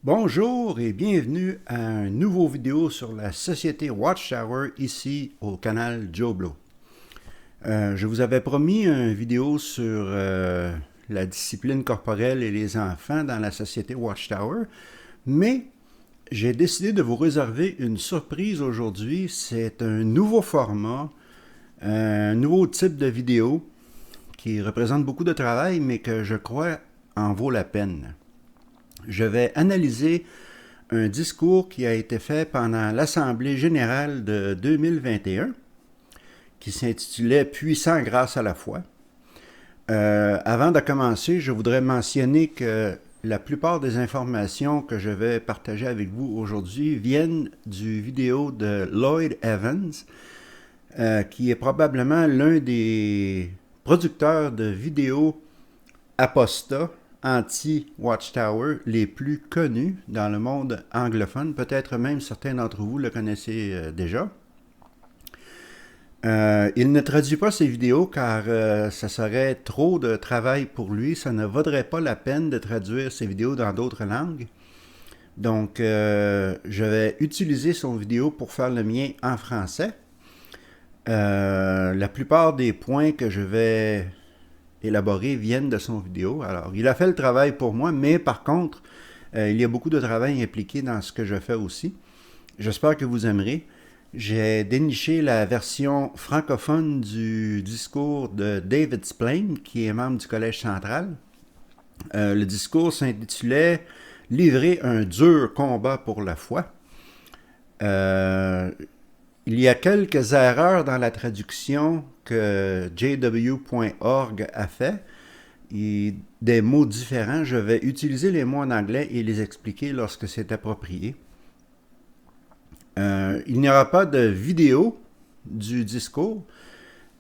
Bonjour et bienvenue à une nouvelle vidéo sur la société Watchtower ici au canal Joe Blow. Je vous avais promis une vidéo sur la discipline corporelle et les enfants dans la société Watchtower, mais j'ai décidé de vous réserver une surprise aujourd'hui. C'est un nouveau format, un nouveau type de vidéo qui représente beaucoup de travail, mais que je crois en vaut la peine. Je vais analyser un discours qui a été fait pendant l'Assemblée générale de 2021, qui s'intitulait « Puissant grâce à la foi ». Avant de commencer, je voudrais mentionner que la plupart des informations que je vais partager avec vous aujourd'hui viennent du vidéo de Lloyd Evans, qui est probablement l'un des producteurs de vidéos apostats anti-Watchtower les plus connus dans le monde anglophone. Peut-être même certains d'entre vous le connaissez déjà. Il ne traduit pas ses vidéos car ça serait trop de travail pour lui. Ça ne vaudrait pas la peine de traduire ses vidéos dans d'autres langues. Donc, je vais utiliser son vidéo pour faire le mien en français. La plupart des points que je vais élaborés viennent de son vidéo. Alors, il a fait le travail pour moi, mais par contre, il y a beaucoup de travail impliqué dans ce que je fais aussi. J'espère que vous aimerez. J'ai déniché la version francophone du discours de David Splane, qui est membre du Collège central. Le discours s'intitulait « Livrer un dur combat pour la foi ». Il y a quelques erreurs dans la traduction que jw.org a fait. Et des mots différents. Je vais utiliser les mots en anglais et les expliquer lorsque c'est approprié. Il n'y aura pas de vidéo du discours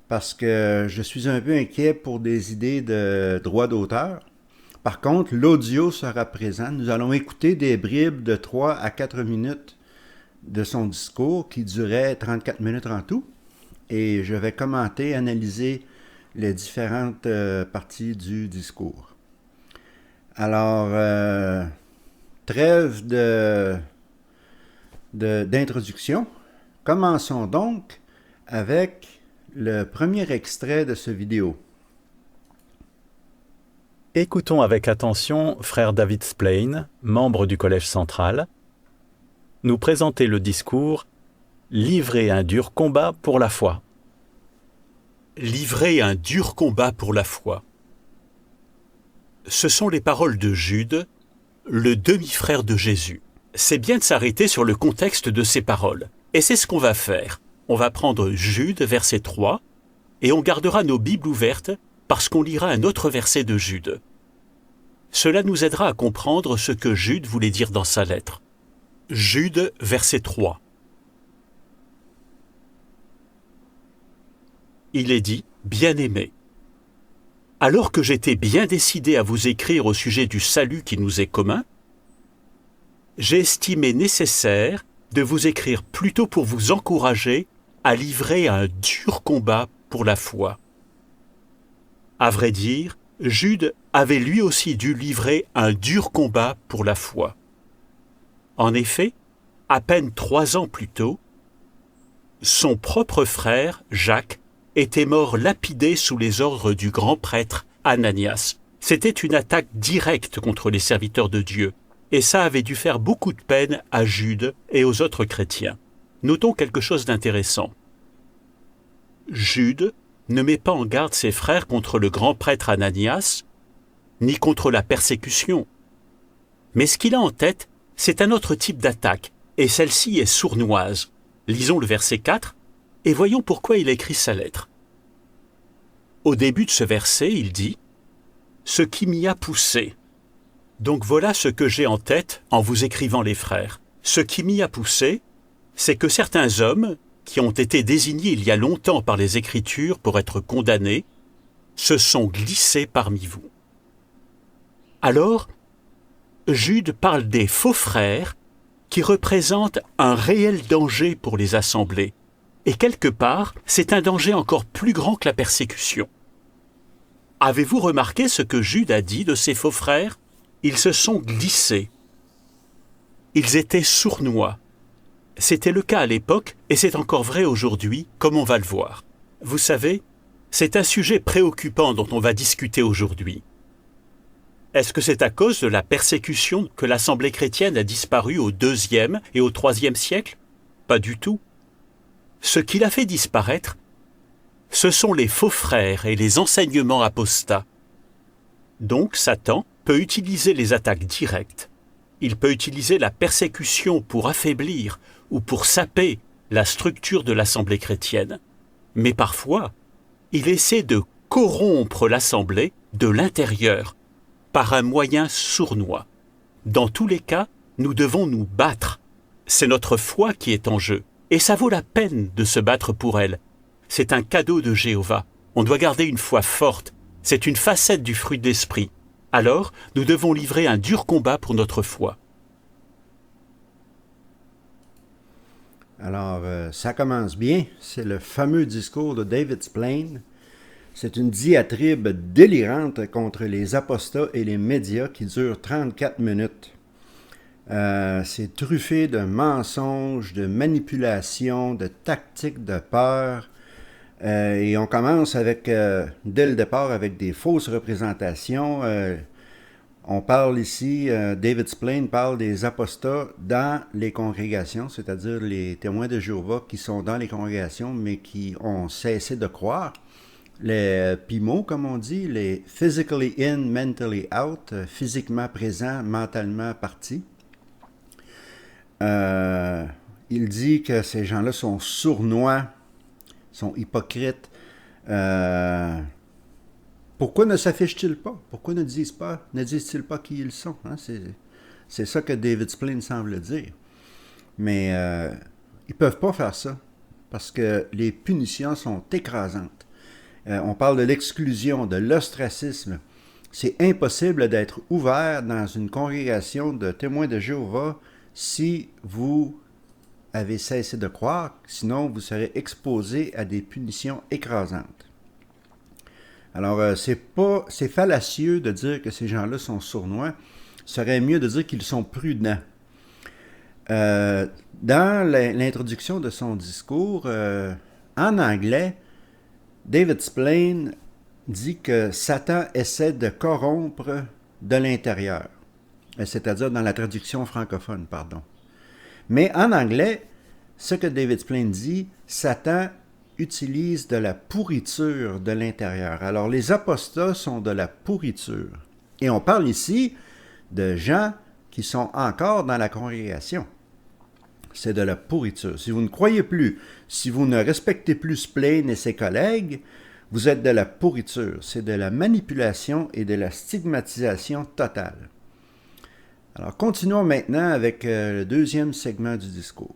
parce que je suis un peu inquiet pour des idées de droit d'auteur. Par contre, l'audio sera présent. Nous allons écouter des bribes de 3 à 4 minutes de son discours qui durait 34 minutes en tout. Et je vais commenter, analyser les différentes parties du discours. Alors, trêve d'introduction. Commençons donc avec le premier extrait de ce vidéo. Écoutons avec attention frère David Splane, membre du Collège central, nous présenter le discours « Livrer un dur combat pour la foi ». Livrer un dur combat pour la foi. Ce sont les paroles de Jude, le demi-frère de Jésus. C'est bien de s'arrêter sur le contexte de ces paroles. Et c'est ce qu'on va faire. On va prendre Jude, verset 3, et on gardera nos Bibles ouvertes parce qu'on lira un autre verset de Jude. Cela nous aidera à comprendre ce que Jude voulait dire dans sa lettre. Jude, verset 3. Il est dit « Bien-aimés, alors que j'étais bien décidé à vous écrire au sujet du salut qui nous est commun, j'ai estimé nécessaire de vous écrire plutôt pour vous encourager à livrer un dur combat pour la foi. » À vrai dire, Jude avait lui aussi dû livrer un dur combat pour la foi. En effet, à peine 3 ans plus tôt, son propre frère, Jacques, était mort lapidé sous les ordres du grand prêtre Ananias. C'était une attaque directe contre les serviteurs de Dieu, et ça avait dû faire beaucoup de peine à Jude et aux autres chrétiens. Notons quelque chose d'intéressant. Jude ne met pas en garde ses frères contre le grand prêtre Ananias, ni contre la persécution. Mais ce qu'il a en tête, c'est un autre type d'attaque, et celle-ci est sournoise. Lisons le verset 4, et voyons pourquoi il écrit sa lettre. Au début de ce verset, il dit « Ce qui m'y a poussé ». Donc voilà ce que j'ai en tête en vous écrivant les frères. Ce qui m'y a poussé, c'est que certains hommes, qui ont été désignés il y a longtemps par les Écritures pour être condamnés, se sont glissés parmi vous. Alors, Jude parle des faux frères qui représentent un réel danger pour les assemblées. Et quelque part, c'est un danger encore plus grand que la persécution. Avez-vous remarqué ce que Jude a dit de ses faux frères ? Ils se sont glissés. ils étaient sournois. C'était le cas à l'époque et c'est encore vrai aujourd'hui, comme on va le voir. Vous savez, c'est un sujet préoccupant dont on va discuter aujourd'hui. Est-ce que c'est à cause de la persécution que l'Assemblée chrétienne a disparu au IIe et au IIIe siècle? Pas du tout. Ce qui l'a fait disparaître, ce sont les faux frères et les enseignements apostats. Donc Satan peut utiliser les attaques directes. Il peut utiliser la persécution pour affaiblir ou pour saper la structure de l'Assemblée chrétienne. Mais parfois, il essaie de corrompre l'Assemblée de l'intérieur par un moyen sournois. Dans tous les cas, nous devons nous battre. C'est notre foi qui est en jeu, et ça vaut la peine de se battre pour elle. C'est un cadeau de Jéhovah. On doit garder une foi forte. C'est une facette du fruit de l'esprit. Alors, nous devons livrer un dur combat pour notre foi. Alors, ça commence bien. C'est le fameux discours de David Splane. C'est une diatribe délirante contre les apostats et les médias qui dure 34 minutes. C'est truffé de mensonges, de manipulations, de tactiques de peur. Et on commence avec, dès le départ, avec des fausses représentations. On parle ici, David Splane parle des apostats dans les congrégations, c'est-à-dire les témoins de Jéhovah qui sont dans les congrégations, mais qui ont cessé de croire. Les PIMO, comme on dit, les physically in, mentally out, physiquement présents, mentalement partis. Il dit que ces gens-là sont sournois, sont hypocrites. Pourquoi ne s'affichent-ils pas? Pourquoi ne disent-ils pas qui ils sont? Hein? C'est ça que David Splane semble dire. Mais ils ne peuvent pas faire ça parce que les punitions sont écrasantes. On parle de l'exclusion, de l'ostracisme. C'est impossible d'être ouvert dans une congrégation de témoins de Jéhovah si vous avez cessé de croire, sinon vous serez exposé à des punitions écrasantes. Alors, c'est fallacieux de dire que ces gens-là sont sournois. Il serait mieux de dire qu'ils sont prudents. Dans l'introduction de son discours, en anglais, David Splane dit que Satan essaie de corrompre de l'intérieur, c'est-à-dire dans la traduction francophone, pardon. Mais en anglais, ce que David Splane dit, Satan utilise de la pourriture de l'intérieur. Alors, les apostats sont de la pourriture. Et on parle ici de gens qui sont encore dans la congrégation. C'est de la pourriture. Si vous ne croyez plus, si vous ne respectez plus Splane et ses collègues, vous êtes de la pourriture. C'est de la manipulation et de la stigmatisation totale. Alors, continuons maintenant avec le deuxième segment du discours.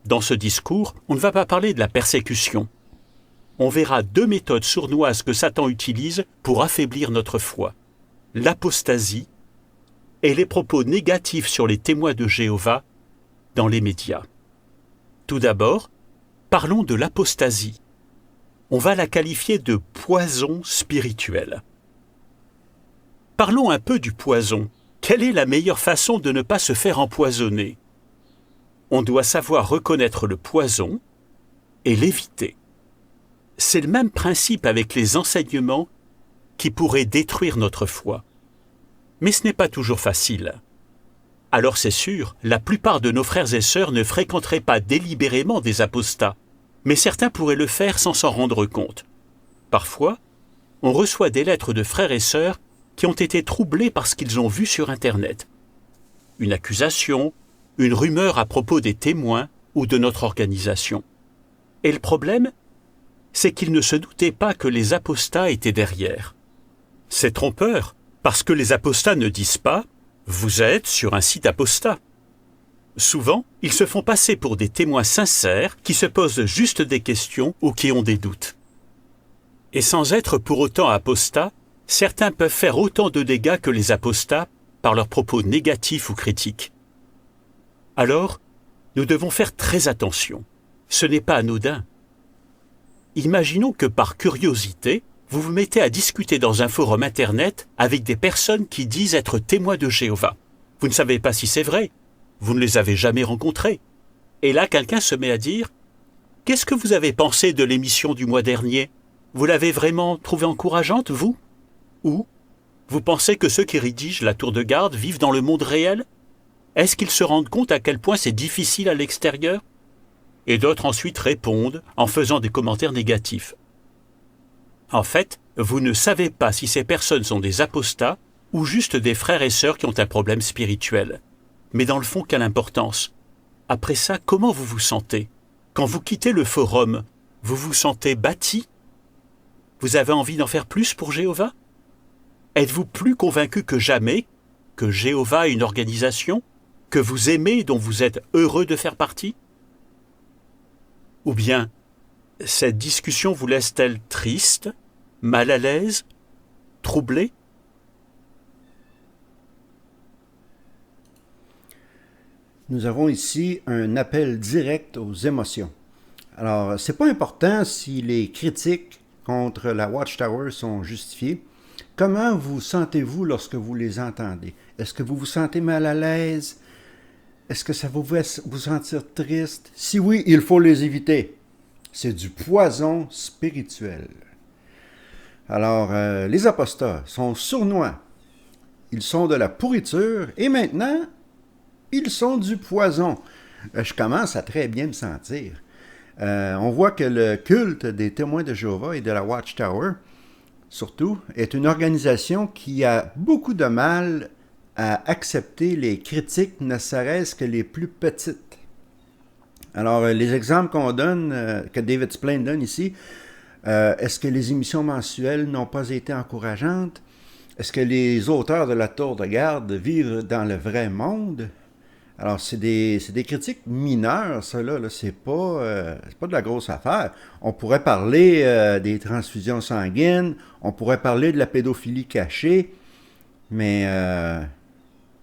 Dans ce discours, on ne va pas parler de la persécution. On verra deux méthodes sournoises que Satan utilise pour affaiblir notre foi. L'apostasie et les propos négatifs sur les témoins de Jéhovah dans les médias. Tout d'abord, parlons de l'apostasie. On va la qualifier de poison spirituel. Parlons un peu du poison. Quelle est la meilleure façon de ne pas se faire empoisonner? On doit savoir reconnaître le poison et l'éviter. C'est le même principe avec les enseignements qui pourraient détruire notre foi. Mais ce n'est pas toujours facile. Alors c'est sûr, la plupart de nos frères et sœurs ne fréquenteraient pas délibérément des apostats, mais certains pourraient le faire sans s'en rendre compte. Parfois, on reçoit des lettres de frères et sœurs qui ont été troublés par ce qu'ils ont vu sur Internet. Une accusation, une rumeur à propos des témoins ou de notre organisation. Et le problème, c'est qu'ils ne se doutaient pas que les apostats étaient derrière. C'est trompeur, parce que les apostats ne disent pas « vous êtes sur un site apostat ». Souvent, ils se font passer pour des témoins sincères qui se posent juste des questions ou qui ont des doutes. Et sans être pour autant apostats, certains peuvent faire autant de dégâts que les apostats par leurs propos négatifs ou critiques. Alors, nous devons faire très attention. Ce n'est pas anodin. Imaginons que par curiosité, vous vous mettez à discuter dans un forum Internet avec des personnes qui disent être témoins de Jéhovah. Vous ne savez pas si c'est vrai. Vous ne les avez jamais rencontrés. Et là, quelqu'un se met à dire « Qu'est-ce que vous avez pensé de l'émission du mois dernier? Vous l'avez vraiment trouvée encourageante, vous? Ou vous pensez que ceux qui rédigent la tour de garde vivent dans le monde réel? Est-ce qu'ils se rendent compte à quel point c'est difficile à l'extérieur ?» Et d'autres ensuite répondent en faisant des commentaires négatifs. En fait, vous ne savez pas si ces personnes sont des apostats ou juste des frères et sœurs qui ont un problème spirituel. Mais dans le fond, quelle importance? Après ça, comment vous vous sentez? Quand vous quittez le forum, vous vous sentez bâti? Vous avez envie d'en faire plus pour Jéhovah? Êtes-vous plus convaincu que jamais que Jéhovah est une organisation que vous aimez et dont vous êtes heureux de faire partie? Ou bien, cette discussion vous laisse-t-elle triste, mal à l'aise, troublé? Nous avons ici un appel direct aux émotions. Alors, c'est pas important si les critiques contre la Watchtower sont justifiées. Comment vous sentez-vous lorsque vous les entendez? Est-ce que vous vous sentez mal à l'aise? Est-ce que ça vous fait vous sentir triste? Si oui, il faut les éviter. C'est du poison spirituel. Alors, les apostats sont sournois. Ils sont de la pourriture et maintenant, ils sont du poison. Je commence à très bien me sentir. On voit que le culte des témoins de Jéhovah et de la Watchtower, surtout, est une organisation qui a beaucoup de mal à accepter les critiques, ne serait-ce que les plus petites. Alors, les exemples qu'on donne, que David Splain donne ici, est-ce que les émissions mensuelles n'ont pas été encourageantes? Est-ce que les auteurs de la tour de garde vivent dans le vrai monde? Alors, c'est des critiques mineures, ça là, c'est pas de la grosse affaire. On pourrait parler des transfusions sanguines, on pourrait parler de la pédophilie cachée, mais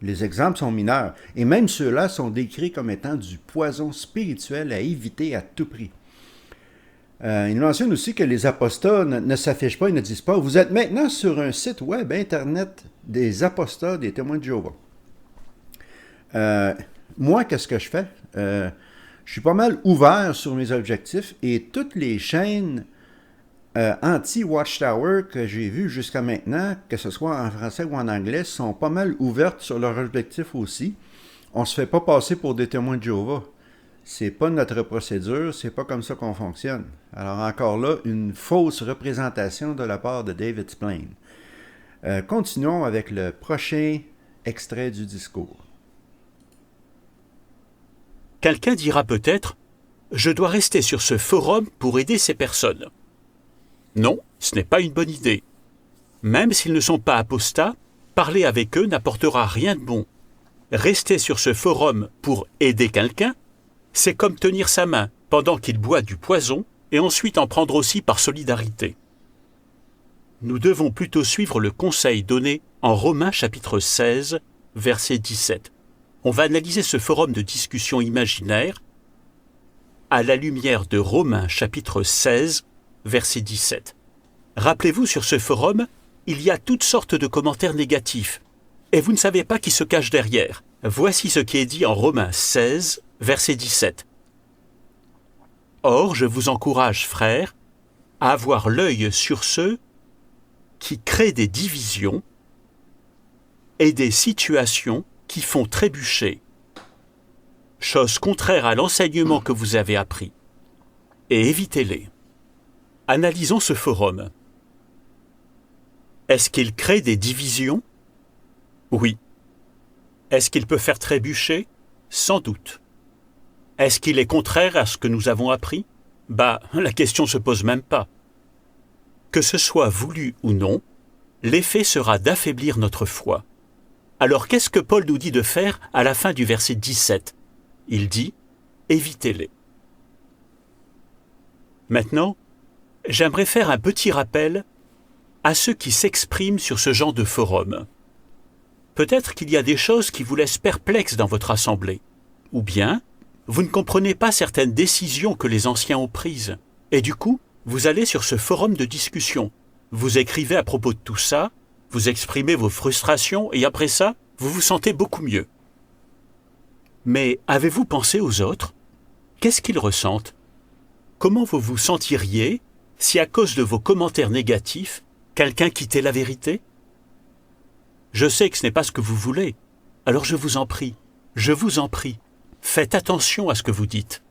les exemples sont mineurs. Et même ceux-là sont décrits comme étant du poison spirituel à éviter à tout prix. Il mentionne aussi que les apostats ne s'affichent pas, ils ne disent pas « Vous êtes maintenant sur un site web, Internet, des apostats, des témoins de Jéhovah. » Moi, qu'est-ce que je fais? Je suis pas mal ouvert sur mes objectifs et toutes les chaînes anti-Watchtower que j'ai vues jusqu'à maintenant, que ce soit en français ou en anglais, sont pas mal ouvertes sur leurs objectifs aussi. On se fait pas passer pour des témoins de Jéhovah. C'est pas notre procédure, c'est pas comme ça qu'on fonctionne. Alors encore là, une fausse représentation de la part de David Splain. Continuons avec le prochain extrait du discours. Quelqu'un dira peut-être « Je dois rester sur ce forum pour aider ces personnes ». Non, ce n'est pas une bonne idée. Même s'ils ne sont pas apostats, parler avec eux n'apportera rien de bon. Rester sur ce forum pour aider quelqu'un, c'est comme tenir sa main pendant qu'il boit du poison et ensuite en prendre aussi par solidarité. Nous devons plutôt suivre le conseil donné en Romains chapitre 16, verset 17. On va analyser ce forum de discussion imaginaire à la lumière de Romains chapitre 16, verset 17. Rappelez-vous, sur ce forum, il y a toutes sortes de commentaires négatifs, et vous ne savez pas qui se cache derrière. Voici ce qui est dit en Romains 16, verset 17. « Or, je vous encourage, frères, à avoir l'œil sur ceux qui créent des divisions et des situations qui font trébucher, chose contraire à l'enseignement que vous avez appris, et évitez-les. » Analysons ce forum. Est-ce qu'il crée des divisions? Oui. Est-ce qu'il peut faire trébucher? Sans doute. Est-ce qu'il est contraire à ce que nous avons appris? La question se pose même pas. Que ce soit voulu ou non, l'effet sera d'affaiblir notre foi. Alors qu'est-ce que Paul nous dit de faire à la fin du verset 17? Il dit « Évitez-les ». Maintenant, j'aimerais faire un petit rappel à ceux qui s'expriment sur ce genre de forum. Peut-être qu'il y a des choses qui vous laissent perplexes dans votre assemblée, ou bien vous ne comprenez pas certaines décisions que les anciens ont prises, et du coup, vous allez sur ce forum de discussion, vous écrivez à propos de tout ça, vous exprimez vos frustrations, et après ça, vous vous sentez beaucoup mieux. Mais avez-vous pensé aux autres? Qu'est-ce qu'ils ressentent? Comment vous vous sentiriez si à cause de vos commentaires négatifs, quelqu'un quittait la vérité? Je sais que ce n'est pas ce que vous voulez, alors je vous en prie, faites attention à ce que vous dites.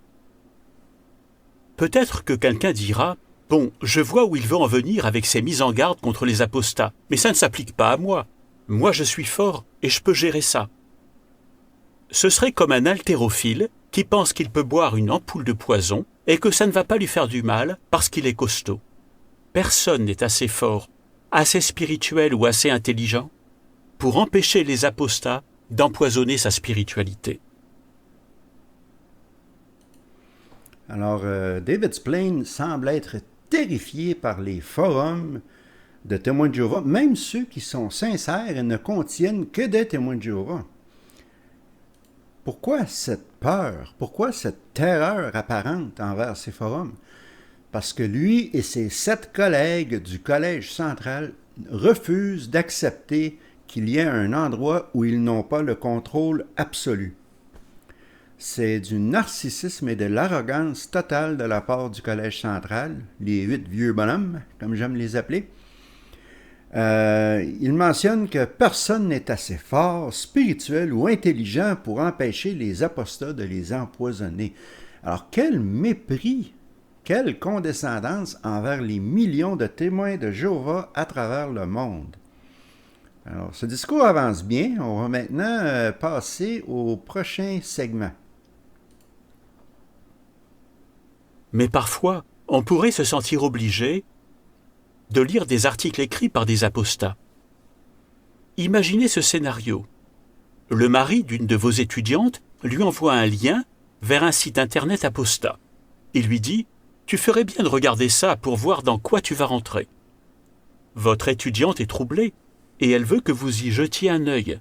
Peut-être que quelqu'un dira « Bon, je vois où il veut en venir avec ses mises en garde contre les apostats, mais ça ne s'applique pas à moi. Moi, je suis fort et je peux gérer ça. » Ce serait comme un haltérophile qui pense qu'il peut boire une ampoule de poison et que ça ne va pas lui faire du mal parce qu'il est costaud. Personne n'est assez fort, assez spirituel ou assez intelligent pour empêcher les apostats d'empoisonner sa spiritualité. Alors, David Splane semble être terrifié par les forums de témoins de Jéhovah, même ceux qui sont sincères et ne contiennent que des témoins de Jéhovah. Pourquoi cette peur? Pourquoi cette terreur apparente envers ces forums? Parce que lui et ses 7 collègues du Collège central refusent d'accepter qu'il y ait un endroit où ils n'ont pas le contrôle absolu. C'est du narcissisme et de l'arrogance totale de la part du Collège central, les 8 vieux bonhommes, comme j'aime les appeler. Il mentionne que personne n'est assez fort, spirituel ou intelligent pour empêcher les apostats de les empoisonner. Alors quel mépris, quelle condescendance envers les millions de témoins de Jéhovah à travers le monde. Alors ce discours avance bien, on va maintenant passer au prochain segment. Mais parfois, on pourrait se sentir obligé de lire des articles écrits par des apostats. Imaginez ce scénario. Le mari d'une de vos étudiantes lui envoie un lien vers un site internet apostat. Il lui dit « Tu ferais bien de regarder ça pour voir dans quoi tu vas rentrer. » Votre étudiante est troublée et elle veut que vous y jetiez un œil.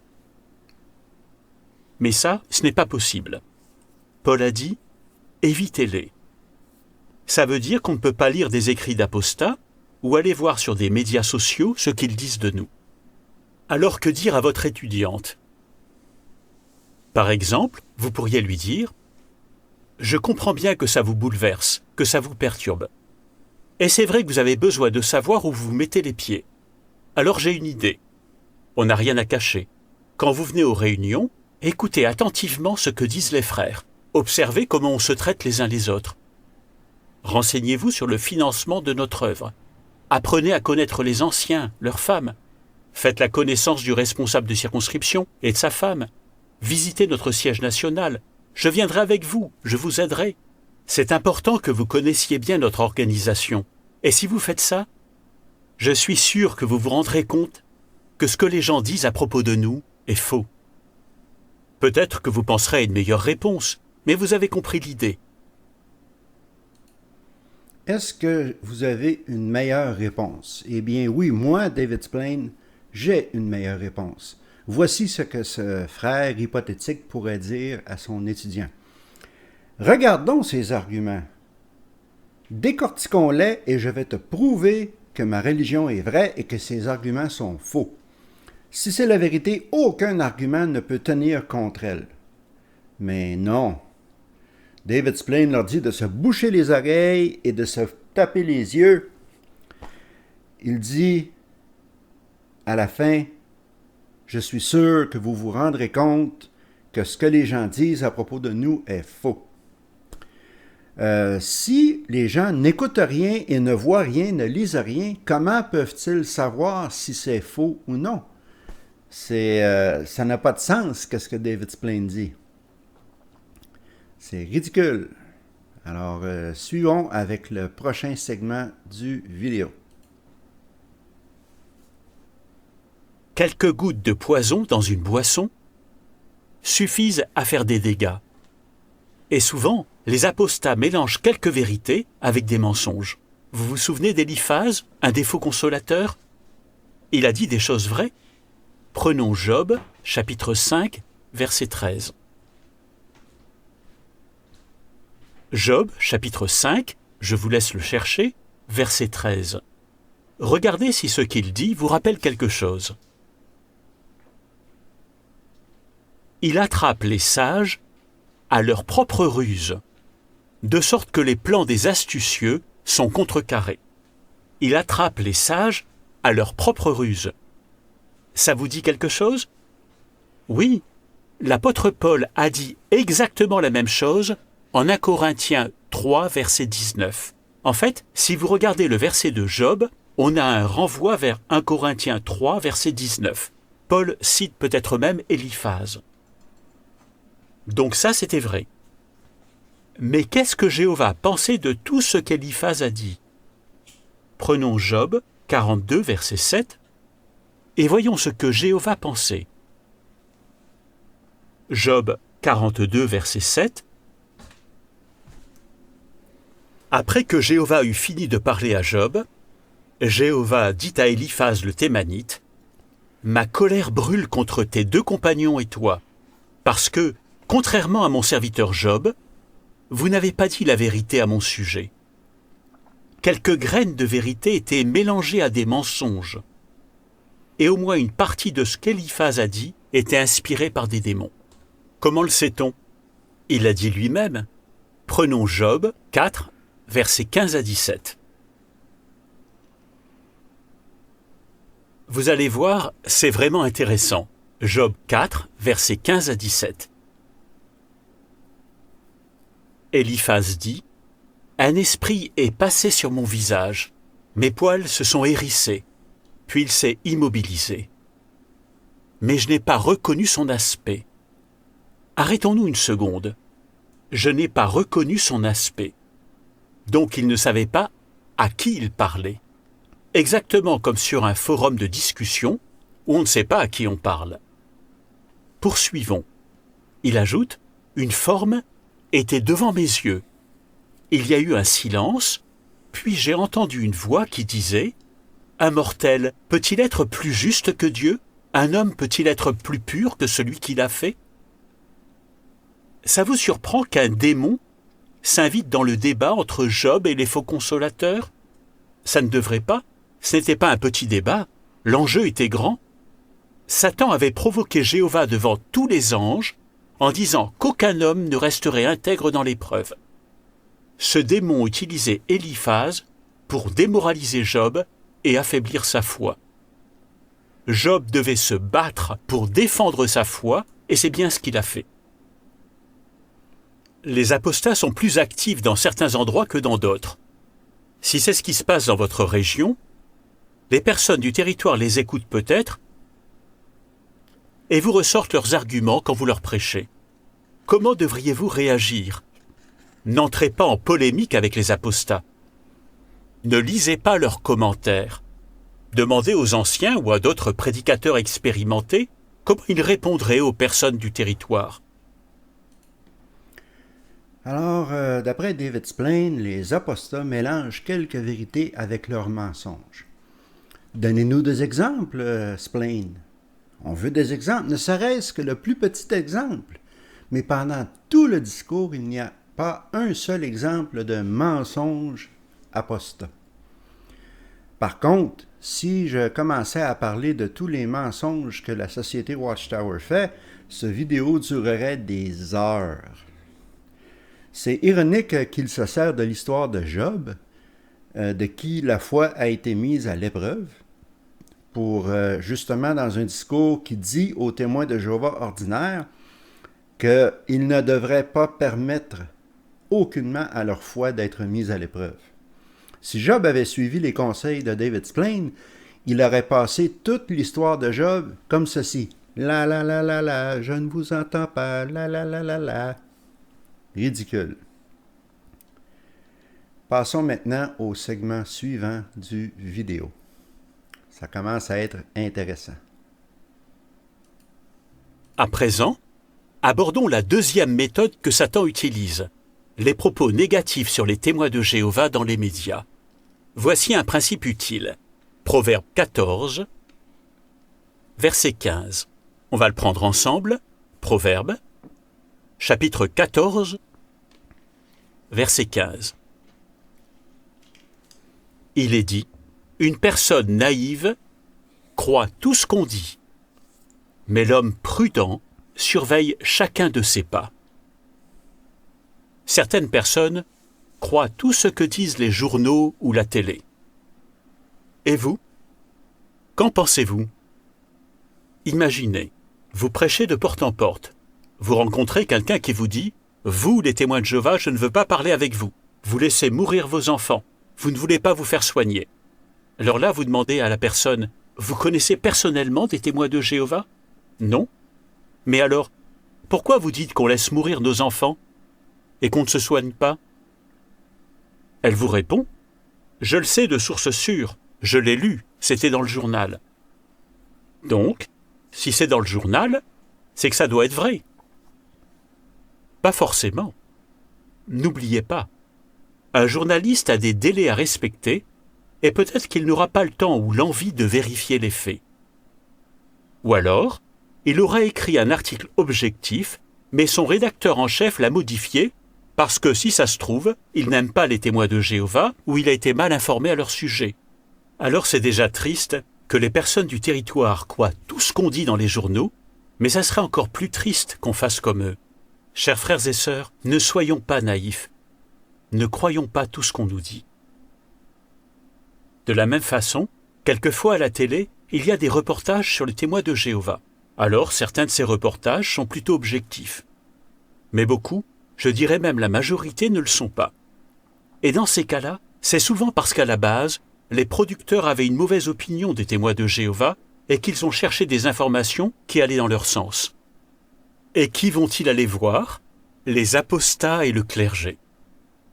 Mais ça, ce n'est pas possible. Paul a dit « Évitez-les ». Ça veut dire qu'on ne peut pas lire des écrits d'apostats ou aller voir sur des médias sociaux ce qu'ils disent de nous. Alors que dire à votre étudiante? Par exemple, vous pourriez lui dire « Je comprends bien que ça vous bouleverse, que ça vous perturbe. Et c'est vrai que vous avez besoin de savoir où vous mettez les pieds. Alors j'ai une idée. On n'a rien à cacher. Quand vous venez aux réunions, écoutez attentivement ce que disent les frères. Observez comment on se traite les uns les autres. Renseignez-vous sur le financement de notre œuvre. Apprenez à connaître les anciens, leurs femmes. Faites la connaissance du responsable de circonscription et de sa femme. Visitez notre siège national. Je viendrai avec vous, je vous aiderai. C'est important que vous connaissiez bien notre organisation. Et si vous faites ça, je suis sûr que vous vous rendrez compte que ce que les gens disent à propos de nous est faux. Peut-être que vous penserez à une meilleure réponse, mais vous avez compris l'idée. Est-ce que vous avez une meilleure réponse? Eh bien oui, moi, David Splane, j'ai une meilleure réponse. Voici ce que ce frère hypothétique pourrait dire à son étudiant. Regardons ces arguments. Décortiquons-les et je vais te prouver que ma religion est vraie et que ces arguments sont faux. Si c'est la vérité, aucun argument ne peut tenir contre elle. Mais non. David Splane leur dit de se boucher les oreilles et de se taper les yeux. Il dit à la fin, « Je suis sûr que vous vous rendrez compte que ce que les gens disent à propos de nous est faux. » Si les gens n'écoutent rien et ne voient rien, ne lisent rien, comment peuvent-ils savoir si c'est faux ou non? Ça n'a pas de sens, qu'est-ce que David Splane dit. C'est ridicule. Alors, suivons avec le prochain segment du vidéo. Quelques gouttes de poison dans une boisson suffisent à faire des dégâts. Et souvent, les apostats mélangent quelques vérités avec des mensonges. Vous vous souvenez d'Éliphaz, un des faux consolateurs? Il a dit des choses vraies. Prenons Job, chapitre 5, verset 13. Job, chapitre 5, je vous laisse le chercher, verset 13. Regardez si ce qu'il dit vous rappelle quelque chose. il attrape les sages à leur propre ruse, de sorte que les plans des astucieux sont contrecarrés. Il attrape les sages à leur propre ruse. Ça vous dit quelque chose? Oui, l'apôtre Paul a dit exactement la même chose en 1 Corinthiens 3, verset 19. En fait, si vous regardez le verset de Job, on a un renvoi vers 1 Corinthiens 3, verset 19. Paul cite peut-être même Éliphaz. Donc ça, c'était vrai. Mais qu'est-ce que Jéhovah pensait de tout ce qu'Éliphaz a dit? Prenons Job 42, verset 7, et voyons ce que Jéhovah pensait. Job 42, verset 7. Après que Jéhovah eut fini de parler à Job, Jéhovah dit à Éliphaz le Thémanite, « Ma colère brûle contre tes 2 compagnons et toi, parce que, contrairement à mon serviteur Job, vous n'avez pas dit la vérité à mon sujet. Quelques graines de vérité étaient mélangées à des mensonges, et au moins une partie de ce qu'Éliphaz a dit était inspirée par des démons. Comment le sait-on? Il l'a dit lui-même. Prenons Job 4, versets 15 à 17. Vous allez voir, c'est vraiment intéressant. Job 4, versets 15 à 17. Éliphaz dit, « Un esprit est passé sur mon visage, mes poils se sont hérissés, puis il s'est immobilisé. Mais je n'ai pas reconnu son aspect. » Arrêtons-nous une seconde. Je n'ai pas reconnu son aspect. Donc il ne savait pas à qui il parlait. Exactement comme sur un forum de discussion où on ne sait pas à qui on parle. Poursuivons. Il ajoute, « Une forme était devant mes yeux. Il y a eu un silence, puis j'ai entendu une voix qui disait, « Un mortel peut-il être plus juste que Dieu? Un homme peut-il être plus pur que celui qui l'a fait? » Ça vous surprend qu'un démon s'invite dans le débat entre Job et les faux consolateurs? Ça ne devrait pas. Ce n'était pas un petit débat. L'enjeu était grand. Satan avait provoqué Jéhovah devant tous les anges en disant qu'aucun homme ne resterait intègre dans l'épreuve. Ce démon utilisait Éliphaz pour démoraliser Job et affaiblir sa foi. Job devait se battre pour défendre sa foi et c'est bien ce qu'il a fait. Les apostats sont plus actifs dans certains endroits que dans d'autres. Si c'est ce qui se passe dans votre région, les personnes du territoire les écoutent peut-être et vous ressortent leurs arguments quand vous leur prêchez. Comment devriez-vous réagir? N'entrez pas en polémique avec les apostats. Ne lisez pas leurs commentaires. Demandez aux anciens ou à d'autres prédicateurs expérimentés comment ils répondraient aux personnes du territoire. Alors, d'après David Splain, les apostats mélangent quelques vérités avec leurs mensonges. Donnez-nous des exemples, Splain. On veut des exemples, ne serait-ce que le plus petit exemple. Mais pendant tout le discours, il n'y a pas un seul exemple de mensonge apostat. Par contre, si je commençais à parler de tous les mensonges que la société Watchtower fait, ce vidéo durerait des heures. C'est ironique qu'il se sert de l'histoire de Job, de qui la foi a été mise à l'épreuve, pour justement dans un discours qui dit aux témoins de Jéhovah ordinaires qu'ils ne devraient pas permettre aucunement à leur foi d'être mise à l'épreuve. Si Job avait suivi les conseils de David Splain, il aurait passé toute l'histoire de Job comme ceci. La la la la la, je ne vous entends pas, la la la la la. Ridicule. Passons maintenant au segment suivant du vidéo. Ça commence à être intéressant. À présent, abordons la deuxième méthode que Satan utilise, les propos négatifs sur les témoins de Jéhovah dans les médias. Voici un principe utile. Proverbe 14, verset 15. On va le prendre ensemble. Proverbe, chapitre 14, verset 15. Il est dit, « Une personne naïve croit tout ce qu'on dit, mais l'homme prudent surveille chacun de ses pas. Certaines personnes croient tout ce que disent les journaux ou la télé. Et vous? Qu'en pensez-vous? Imaginez, vous prêchez de porte en porte. Vous rencontrez quelqu'un qui vous dit « Vous, les témoins de Jéhovah, je ne veux pas parler avec vous. Vous laissez mourir vos enfants. Vous ne voulez pas vous faire soigner. » Alors là, vous demandez à la personne « Vous connaissez personnellement des témoins de Jéhovah? » Non. Mais alors, pourquoi vous dites qu'on laisse mourir nos enfants et qu'on ne se soigne pas? Elle vous répond « Je le sais de source sûre, je l'ai lu, c'était dans le journal. » Donc, si c'est dans le journal, c'est que ça doit être vrai. Pas forcément. N'oubliez pas, un journaliste a des délais à respecter et peut-être qu'il n'aura pas le temps ou l'envie de vérifier les faits. Ou alors, il aura écrit un article objectif, mais son rédacteur en chef l'a modifié parce que, si ça se trouve, il n'aime pas les témoins de Jéhovah ou il a été mal informé à leur sujet. Alors c'est déjà triste que les personnes du territoire croient tout ce qu'on dit dans les journaux, mais ça serait encore plus triste qu'on fasse comme eux. Chers frères et sœurs, ne soyons pas naïfs. Ne croyons pas tout ce qu'on nous dit. De la même façon, quelquefois à la télé, il y a des reportages sur les témoins de Jéhovah. Alors certains de ces reportages sont plutôt objectifs. Mais beaucoup, je dirais même la majorité, ne le sont pas. Et dans ces cas-là, c'est souvent parce qu'à la base, les producteurs avaient une mauvaise opinion des témoins de Jéhovah et qu'ils ont cherché des informations qui allaient dans leur sens. Et qui vont-ils aller voir? Les apostats et le clergé.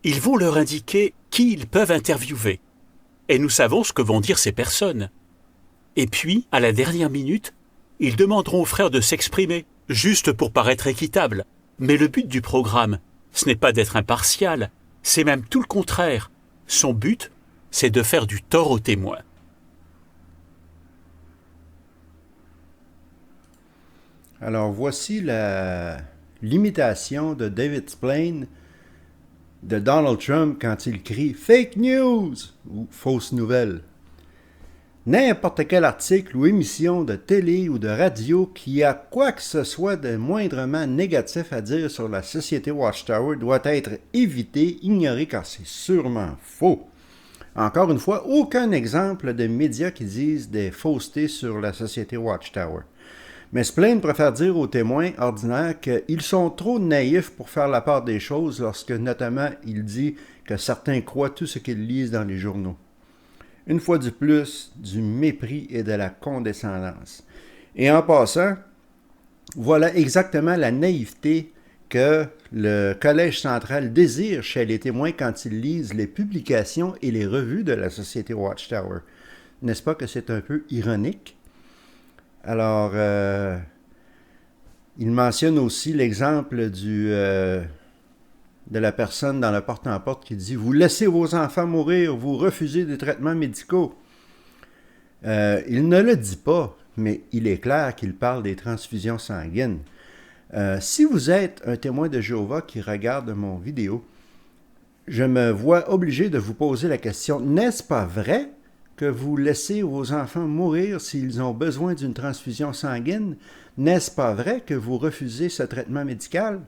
Ils vont leur indiquer qui ils peuvent interviewer. Et nous savons ce que vont dire ces personnes. Et puis, à la dernière minute, ils demanderont aux frères de s'exprimer, juste pour paraître équitable. Mais le but du programme, ce n'est pas d'être impartial, c'est même tout le contraire. Son but, c'est de faire du tort aux témoins. Alors voici l'imitation de David Spillane de Donald Trump quand il crie « Fake news » ou « fausse nouvelle ». N'importe quel article ou émission de télé ou de radio qui a quoi que ce soit de moindrement négatif à dire sur la société Watchtower doit être évité, ignoré car c'est sûrement faux. Encore une fois, aucun exemple de médias qui disent des faussetés sur la société Watchtower. Mais Spillane préfère dire aux témoins ordinaires qu'ils sont trop naïfs pour faire la part des choses lorsque, notamment, il dit que certains croient tout ce qu'ils lisent dans les journaux. Une fois de plus, du mépris et de la condescendance. Et en passant, voilà exactement la naïveté que le Collège central désire chez les témoins quand ils lisent les publications et les revues de la société Watchtower. N'est-ce pas que c'est un peu ironique? Alors, il mentionne aussi l'exemple de la personne dans le porte-en-porte qui dit « Vous laissez vos enfants mourir, vous refusez des traitements médicaux. » Il ne le dit pas, mais il est clair qu'il parle des transfusions sanguines. Si vous êtes un témoin de Jéhovah qui regarde mon vidéo, je me vois obligé de vous poser la question « N'est-ce pas vrai que vous laissez vos enfants mourir s'ils ont besoin d'une transfusion sanguine? N'est-ce pas vrai que vous refusez ce traitement médical? »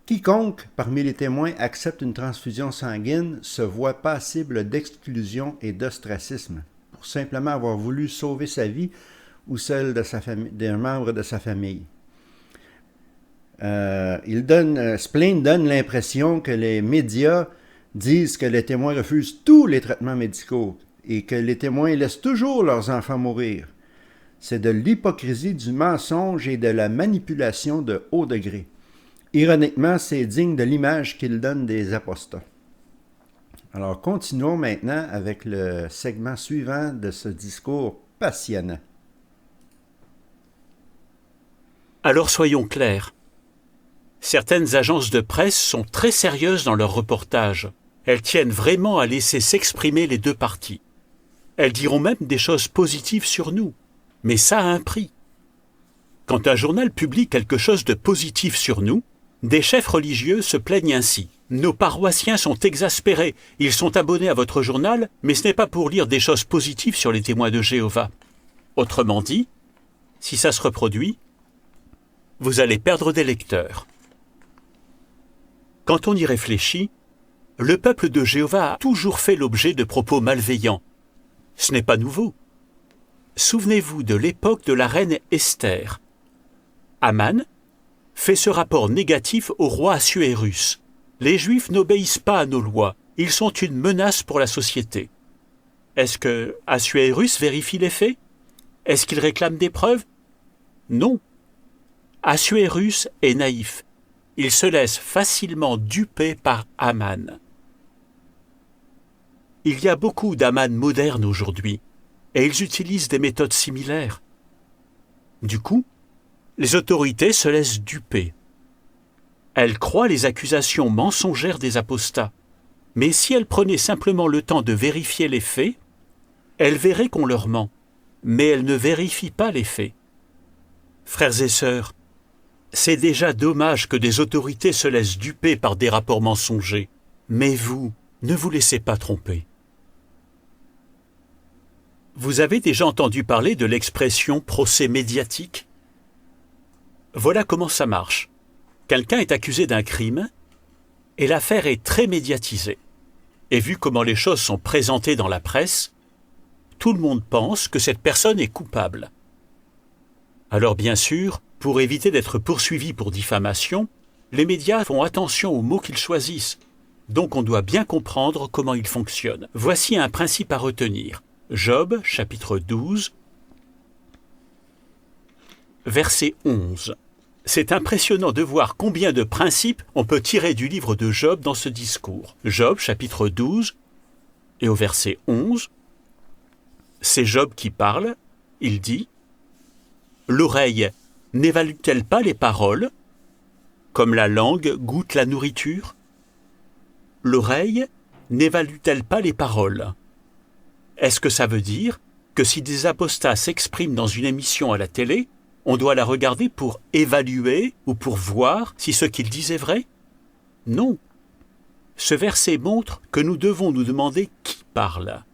Quiconque parmi les témoins accepte une transfusion sanguine se voit passible d'exclusion et d'ostracisme pour simplement avoir voulu sauver sa vie ou celle de d'un membre de sa famille. Spillane donne l'impression que les médias disent que les témoins refusent tous les traitements médicaux et que les témoins laissent toujours leurs enfants mourir. C'est de l'hypocrisie, du mensonge et de la manipulation de haut degré. Ironiquement, c'est digne de l'image qu'il donne des apostats. Alors, continuons maintenant avec le segment suivant de ce discours passionnant. Alors soyons clairs. Certaines agences de presse sont très sérieuses dans leurs reportages. Elles tiennent vraiment à laisser s'exprimer les deux parties. Elles diront même des choses positives sur nous. Mais ça a un prix. Quand un journal publie quelque chose de positif sur nous, des chefs religieux se plaignent ainsi. Nos paroissiens sont exaspérés. Ils sont abonnés à votre journal, mais ce n'est pas pour lire des choses positives sur les témoins de Jéhovah. Autrement dit, si ça se reproduit, vous allez perdre des lecteurs. Quand on y réfléchit, le peuple de Jéhovah a toujours fait l'objet de propos malveillants. Ce n'est pas nouveau. Souvenez-vous de l'époque de la reine Esther. Aman fait ce rapport négatif au roi Assuérus. Les Juifs n'obéissent pas à nos lois. Ils sont une menace pour la société. Est-ce que Assuérus vérifie les faits? Est-ce qu'il réclame des preuves? Non. Assuérus est naïf. Il se laisse facilement duper par Aman. Il y a beaucoup d'Aman modernes aujourd'hui, et ils utilisent des méthodes similaires. Du coup, les autorités se laissent duper. Elles croient les accusations mensongères des apostats, mais si elles prenaient simplement le temps de vérifier les faits, elles verraient qu'on leur ment, mais elles ne vérifient pas les faits. Frères et sœurs, c'est déjà dommage que des autorités se laissent duper par des rapports mensongers, mais vous, ne vous laissez pas tromper. Vous avez déjà entendu parler de l'expression « procès médiatique » ? Voilà comment ça marche. Quelqu'un est accusé d'un crime et l'affaire est très médiatisée. Et vu comment les choses sont présentées dans la presse, tout le monde pense que cette personne est coupable. Alors bien sûr, pour éviter d'être poursuivi pour diffamation, les médias font attention aux mots qu'ils choisissent. Donc on doit bien comprendre comment ils fonctionnent. Voici un principe à retenir. Job, chapitre 12, verset 11. C'est impressionnant de voir combien de principes on peut tirer du livre de Job dans ce discours. Job, chapitre 12, et au verset 11, c'est Job qui parle. Il dit « L'oreille n'évalue-t-elle pas les paroles, comme la langue goûte la nourriture? L'oreille n'évalue-t-elle pas les paroles ?» Est-ce que ça veut dire que si des apostats s'expriment dans une émission à la télé, on doit la regarder pour évaluer ou pour voir si ce qu'ils disent est vrai? Non. Ce verset montre que nous devons nous demander qui parle.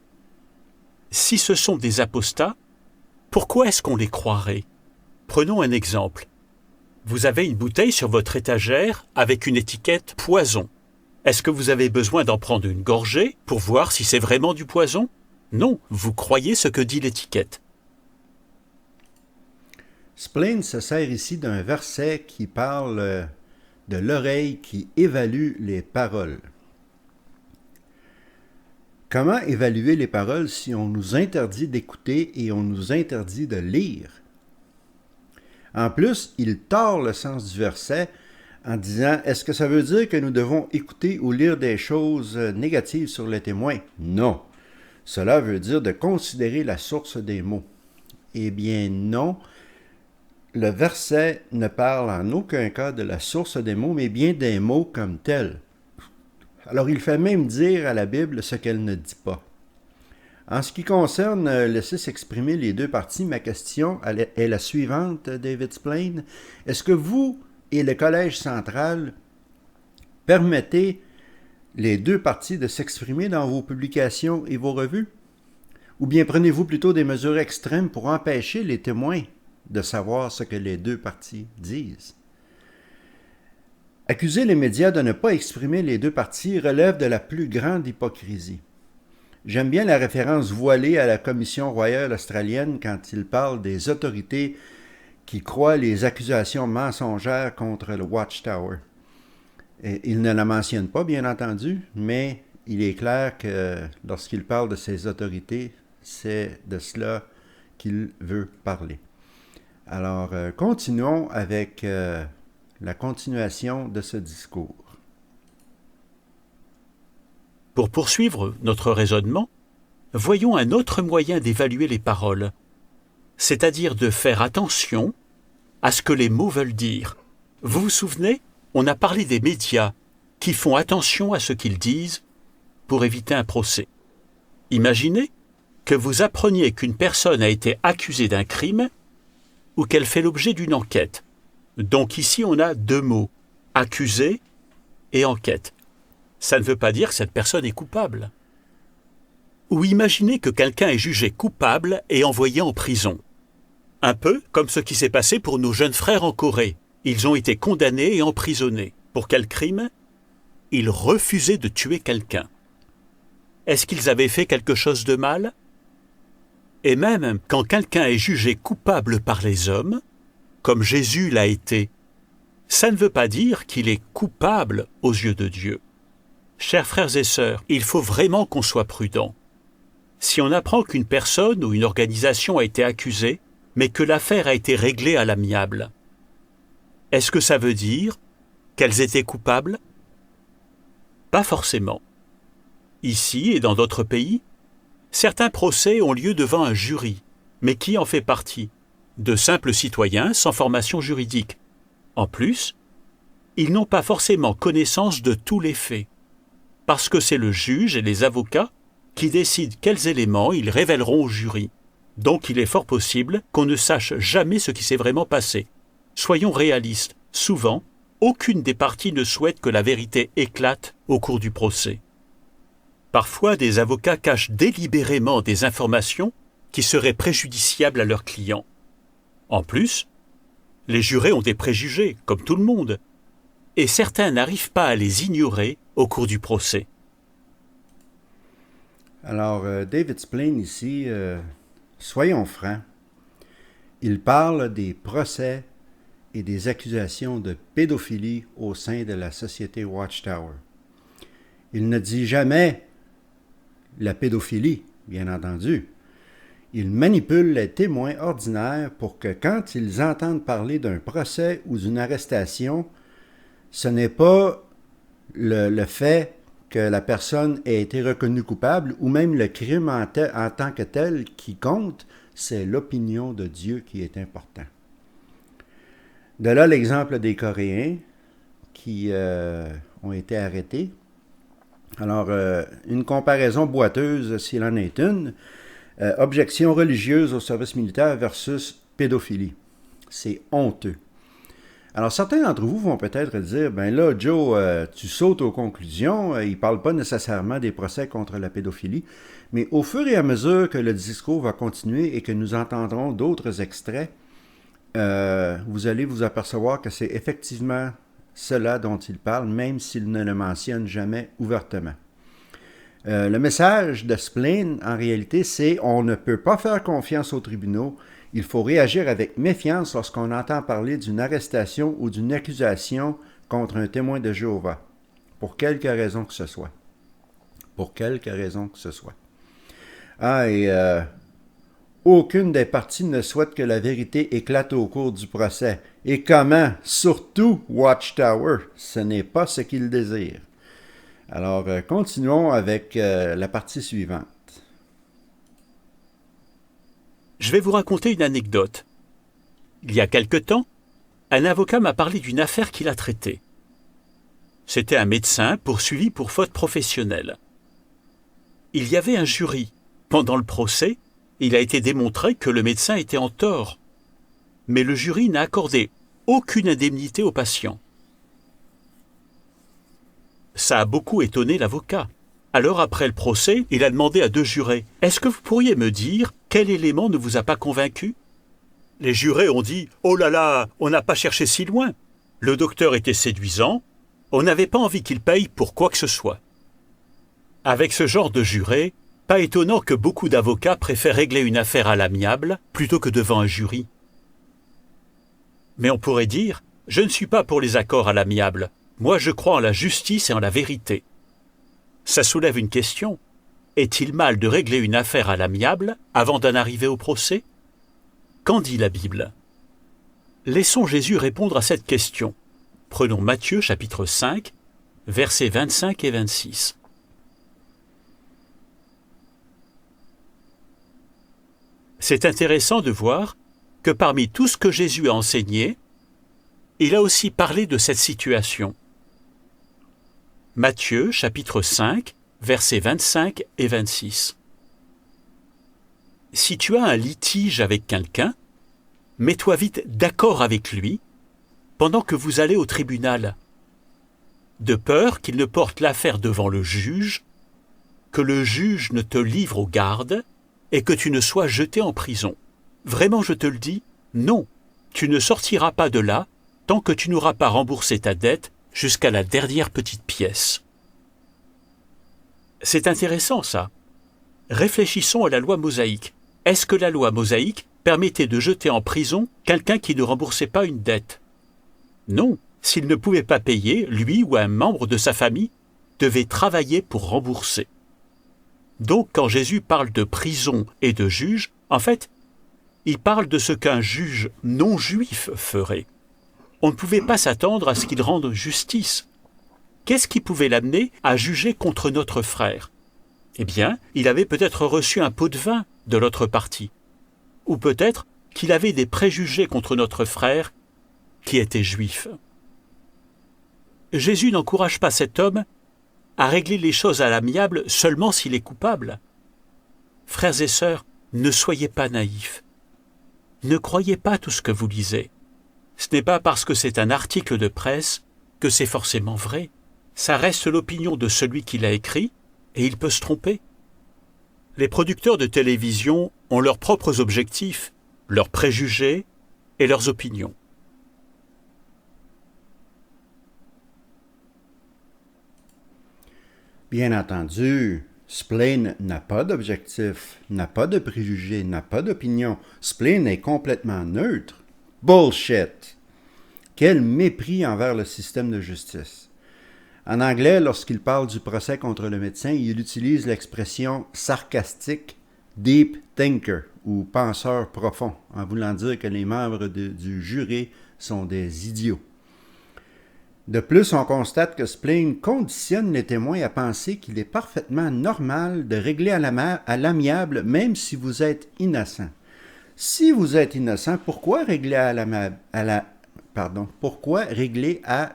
Si ce sont des apostats, pourquoi est-ce qu'on les croirait? Prenons un exemple. Vous avez une bouteille sur votre étagère avec une étiquette « poison ». Est-ce que vous avez besoin d'en prendre une gorgée pour voir si c'est vraiment du poison? Non, vous croyez ce que dit l'étiquette. Splain se sert ici d'un verset qui parle de l'oreille qui évalue les paroles. Comment évaluer les paroles si on nous interdit d'écouter et on nous interdit de lire? En plus, il tord le sens du verset en disant « Est-ce que ça veut dire que nous devons écouter ou lire des choses négatives sur les témoins? » Non. Cela veut dire de considérer la source des mots. Eh bien non, le verset ne parle en aucun cas de la source des mots, mais bien des mots comme tels. Alors il fait même dire à la Bible ce qu'elle ne dit pas. En ce qui concerne laisser s'exprimer les deux parties, ma question est la suivante, David Splain. Est-ce que vous et le Collège central permettez les deux parties de s'exprimer dans vos publications et vos revues? Ou bien prenez-vous plutôt des mesures extrêmes pour empêcher les témoins de savoir ce que les deux parties disent? Accuser les médias de ne pas exprimer les deux parties relève de la plus grande hypocrisie. J'aime bien la référence voilée à la Commission royale australienne quand il parle des autorités qui croient les accusations mensongères contre le Watchtower. Et il ne la mentionne pas, bien entendu, mais il est clair que lorsqu'il parle de ces autorités, c'est de cela qu'il veut parler. Alors, continuons avec la continuation de ce discours. Pour poursuivre notre raisonnement, voyons un autre moyen d'évaluer les paroles, c'est-à-dire de faire attention à ce que les mots veulent dire. Vous vous souvenez, on a parlé des médias qui font attention à ce qu'ils disent pour éviter un procès. Imaginez que vous appreniez qu'une personne a été accusée d'un crime ou qu'elle fait l'objet d'une enquête. Donc ici, on a deux mots, accusé et enquête. Ça ne veut pas dire que cette personne est coupable. Ou imaginez que quelqu'un est jugé coupable et envoyé en prison. Un peu comme ce qui s'est passé pour nos jeunes frères en Corée. Ils ont été condamnés et emprisonnés. Pour quel crime? Ils refusaient de tuer quelqu'un. Est-ce qu'ils avaient fait quelque chose de mal? Et même quand quelqu'un est jugé coupable par les hommes, comme Jésus l'a été, ça ne veut pas dire qu'il est coupable aux yeux de Dieu. Chers frères et sœurs, il faut vraiment qu'on soit prudent. Si on apprend qu'une personne ou une organisation a été accusée, mais que l'affaire a été réglée à l'amiable, est-ce que ça veut dire qu'elles étaient coupables? Pas forcément. Ici et dans d'autres pays, certains procès ont lieu devant un jury, mais qui en fait partie? De simples citoyens sans formation juridique. En plus, ils n'ont pas forcément connaissance de tous les faits, parce que c'est le juge et les avocats qui décident quels éléments ils révéleront au jury. Donc il est fort possible qu'on ne sache jamais ce qui s'est vraiment passé. Soyons réalistes, souvent, aucune des parties ne souhaite que la vérité éclate au cours du procès. Parfois, des avocats cachent délibérément des informations qui seraient préjudiciables à leurs clients. En plus, les jurés ont des préjugés, comme tout le monde, et certains n'arrivent pas à les ignorer au cours du procès. Alors, David Splane ici, soyons francs, il parle des procès et des accusations de pédophilie au sein de la société Watchtower. Il ne dit jamais la pédophilie, bien entendu. Il manipule les témoins ordinaires pour que quand ils entendent parler d'un procès ou d'une arrestation, ce n'est pas le fait que la personne ait été reconnue coupable ou même le crime en tant que tel qui compte, c'est l'opinion de Dieu qui est important. De là l'exemple des Coréens qui ont été arrêtés. Alors, une comparaison boiteuse, s'il en est une, objection religieuse au service militaire versus pédophilie. C'est honteux. Alors, certains d'entre vous vont peut-être dire, ben là, Joe, tu sautes aux conclusions, il ne parle pas nécessairement des procès contre la pédophilie, mais au fur et à mesure que le discours va continuer et que nous entendrons d'autres extraits, vous allez vous apercevoir que c'est effectivement cela dont il parle, même s'il ne le mentionne jamais ouvertement. Le message de Splane, en réalité, c'est « on ne peut pas faire confiance aux tribunaux, il faut réagir avec méfiance lorsqu'on entend parler d'une arrestation ou d'une accusation contre un témoin de Jéhovah, pour quelque raison que ce soit. » Pour quelque raison que ce soit. Aucune des parties ne souhaite que la vérité éclate au cours du procès. Et comment? Surtout Watchtower. Ce n'est pas ce qu'il désire. Alors, continuons avec la partie suivante. Je vais vous raconter une anecdote. Il y a quelque temps, un avocat m'a parlé d'une affaire qu'il a traitée. C'était un médecin poursuivi pour faute professionnelle. Il y avait un jury. Pendant le procès, il a été démontré que le médecin était en tort. Mais le jury n'a accordé aucune indemnité au patient. Ça a beaucoup étonné l'avocat. Alors après le procès, il a demandé à 2 jurés « Est-ce que vous pourriez me dire quel élément ne vous a pas convaincu ?» Les jurés ont dit « Oh là là, on n'a pas cherché si loin. Le docteur était séduisant, on n'avait pas envie qu'il paye pour quoi que ce soit. » Avec ce genre de jurés, pas étonnant que beaucoup d'avocats préfèrent régler une affaire à l'amiable plutôt que devant un jury. Mais on pourrait dire « Je ne suis pas pour les accords à l'amiable. Moi, je crois en la justice et en la vérité. » Ça soulève une question. Est-il mal de régler une affaire à l'amiable avant d'en arriver au procès? Qu'en dit la Bible? Laissons Jésus répondre à cette question. Prenons Matthieu chapitre 5, versets 25 et 26. C'est intéressant de voir que parmi tout ce que Jésus a enseigné, il a aussi parlé de cette situation. Matthieu, chapitre 5, versets 25 et 26. Si tu as un litige avec quelqu'un, mets-toi vite d'accord avec lui pendant que vous allez au tribunal, de peur qu'il ne porte l'affaire devant le juge, que le juge ne te livre aux gardes et que tu ne sois jeté en prison. Vraiment, je te le dis, Non, tu ne sortiras pas de là tant que tu n'auras pas remboursé ta dette jusqu'à la dernière petite pièce. C'est intéressant ça. Réfléchissons à la loi mosaïque. Est-ce que la loi mosaïque permettait de jeter en prison quelqu'un qui ne remboursait pas une dette? Non, s'il ne pouvait pas payer, lui ou un membre de sa famille devait travailler pour rembourser. Donc quand Jésus parle de prison et de juge, en fait, il parle de ce qu'un juge non juif ferait. On ne pouvait pas s'attendre à ce qu'il rende justice. Qu'est-ce qui pouvait l'amener à juger contre notre frère? Eh bien, il avait peut-être reçu un pot de vin de l'autre partie. Ou peut-être qu'il avait des préjugés contre notre frère qui était juif. Jésus n'encourage pas cet homme à régler les choses à l'amiable seulement s'il est coupable. Frères et sœurs, ne soyez pas naïfs. Ne croyez pas tout ce que vous lisez. Ce n'est pas parce que c'est un article de presse que c'est forcément vrai. Ça reste l'opinion de celui qui l'a écrit, et il peut se tromper. Les producteurs de télévision ont leurs propres objectifs, leurs préjugés et leurs opinions. Bien entendu, Splain n'a pas d'objectif, n'a pas de préjugés, n'a pas d'opinion. Splain est complètement neutre. Bullshit! Quel mépris envers le système de justice. En anglais, lorsqu'il parle du procès contre le médecin, il utilise l'expression sarcastique « deep thinker » ou « penseur profond », en voulant dire que les membres du jury sont des idiots. De plus, on constate que Splain conditionne les témoins à penser qu'il est parfaitement normal de régler à l'amiable même si vous êtes innocent. Si vous êtes innocent, pourquoi régler à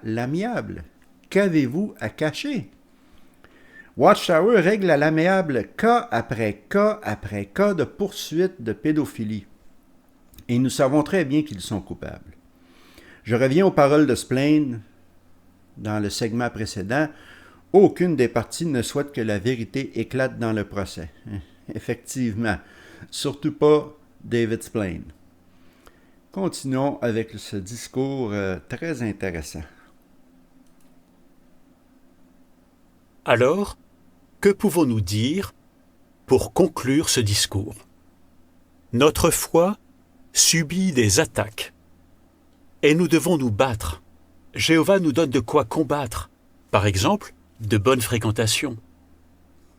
l'amiable? Qu'avez-vous à cacher? Watchtower règle à l'amiable cas après cas après cas de poursuite de pédophilie. Et nous savons très bien qu'ils sont coupables. Je reviens aux paroles de Splain dans le segment précédent. Aucune des parties ne souhaite que la vérité éclate dans le procès. Effectivement, surtout pas David Splain. Continuons avec ce discours très intéressant. Alors, que pouvons-nous dire pour conclure ce discours? Notre foi subit des attaques et nous devons nous battre. Jéhovah nous donne de quoi combattre, par exemple, de bonnes fréquentations.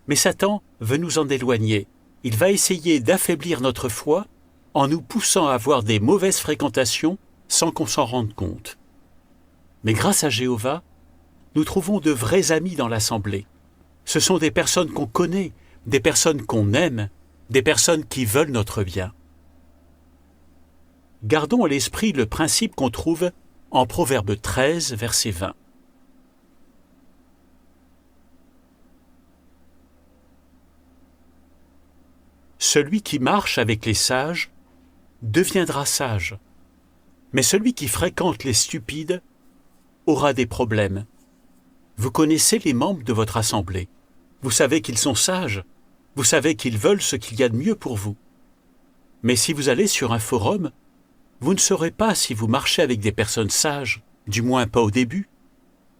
Mais Satan veut nous en éloigner. Il va essayer d'affaiblir notre foi en nous poussant à avoir des mauvaises fréquentations sans qu'on s'en rende compte. Mais grâce à Jéhovah, nous trouvons de vrais amis dans l'assemblée. Ce sont des personnes qu'on connaît, des personnes qu'on aime, des personnes qui veulent notre bien. Gardons à l'esprit le principe qu'on trouve en Proverbe 13, verset 20. Celui qui marche avec les sages deviendra sage, mais celui qui fréquente les stupides aura des problèmes. Vous connaissez les membres de votre assemblée. Vous savez qu'ils sont sages. Vous savez qu'ils veulent ce qu'il y a de mieux pour vous. Mais si vous allez sur un forum, vous ne saurez pas si vous marchez avec des personnes sages, du moins pas au début.